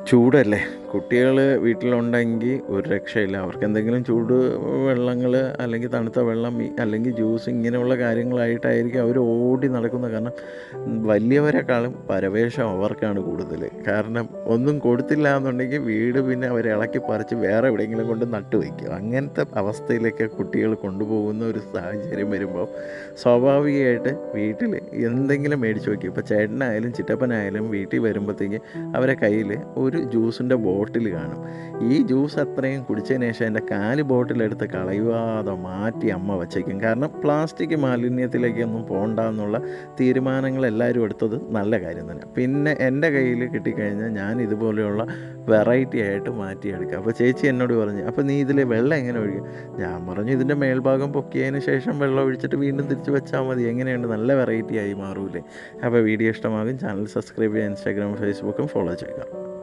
ചൂടല്ലേ, കുട്ടികൾ വീട്ടിലുണ്ടെങ്കിൽ ഒരു രക്ഷയില്ല. അവർക്ക് എന്തെങ്കിലും ചൂട് വെള്ളങ്ങൾ അല്ലെങ്കിൽ തണുത്ത വെള്ളം അല്ലെങ്കിൽ ജ്യൂസ് ഇങ്ങനെയുള്ള കാര്യങ്ങളായിട്ടായിരിക്കും അവർ ഓടി നടക്കുന്നത്. കാരണം വലിയവരെക്കാളും പരവേശം അവർക്കാണ് കൂടുതൽ. കാരണം ഒന്നും കൊടുത്തില്ല എന്നുണ്ടെങ്കിൽ വീട് പിന്നെ അവർ ഇളക്കി പറിച്ച് വേറെ എവിടെയെങ്കിലും കൊണ്ട് നട്ടു വയ്ക്കും. അങ്ങനത്തെ അവസ്ഥയിലേക്ക് കുട്ടികൾ കൊണ്ടുപോകുന്ന ഒരു സാഹചര്യം വരുമ്പോൾ സ്വാഭാവികമായിട്ട് വീട്ടിൽ എന്തെങ്കിലും മേടിച്ച് വയ്ക്കും. ഇപ്പോൾ ചേട്ടനായാലും ചിറ്റപ്പനായാലും വീട്ടിൽ വരുമ്പോഴത്തേക്ക് അവരെ കയ്യിൽ ഒരു ജ്യൂസിൻ്റെ ബോട്ടിൽ കാണും. ഈ ജ്യൂസ് അത്രയും കുടിച്ചതിന് ശേഷം എൻ്റെ 4 ബോട്ടിലെടുത്ത് കളയുവാതെ മാറ്റി അമ്മ വച്ചേക്കും. കാരണം പ്ലാസ്റ്റിക് മാലിന്യത്തിലേക്കൊന്നും പോകണ്ട എന്നുള്ള തീരുമാനങ്ങൾ എല്ലാവരും എടുത്തത് നല്ല കാര്യം തന്നെ. പിന്നെ എൻ്റെ കയ്യിൽ കിട്ടിക്കഴിഞ്ഞാൽ ഞാൻ ഇതുപോലെയുള്ള വെറൈറ്റി ആയിട്ട് മാറ്റിയെടുക്കുക. അപ്പോൾ ചേച്ചി എന്നോട് പറഞ്ഞു, അപ്പോൾ നീ ഇതിൽ വെള്ളം എങ്ങനെ ഒഴിക്കും? ഞാൻ പറഞ്ഞു, ഇതിൻ്റെ മേൽഭാഗം പൊക്കിയതിന് ശേഷം വെള്ളം ഒഴിച്ചിട്ട് വീണ്ടും തിരിച്ച് വെച്ചാൽ മതി. എങ്ങനെയുണ്ട്, നല്ല വെറൈറ്റി ആയി മാറൂലേ? അപ്പോൾ വീഡിയോ ഇഷ്ടമാകും. ചാനൽ സബ്സ്ക്രൈബ് ചെയ്യുക. ഇൻസ്റ്റാഗ്രാം ഫേസ്ബുക്കും ഫോളോ ചെയ്യുക.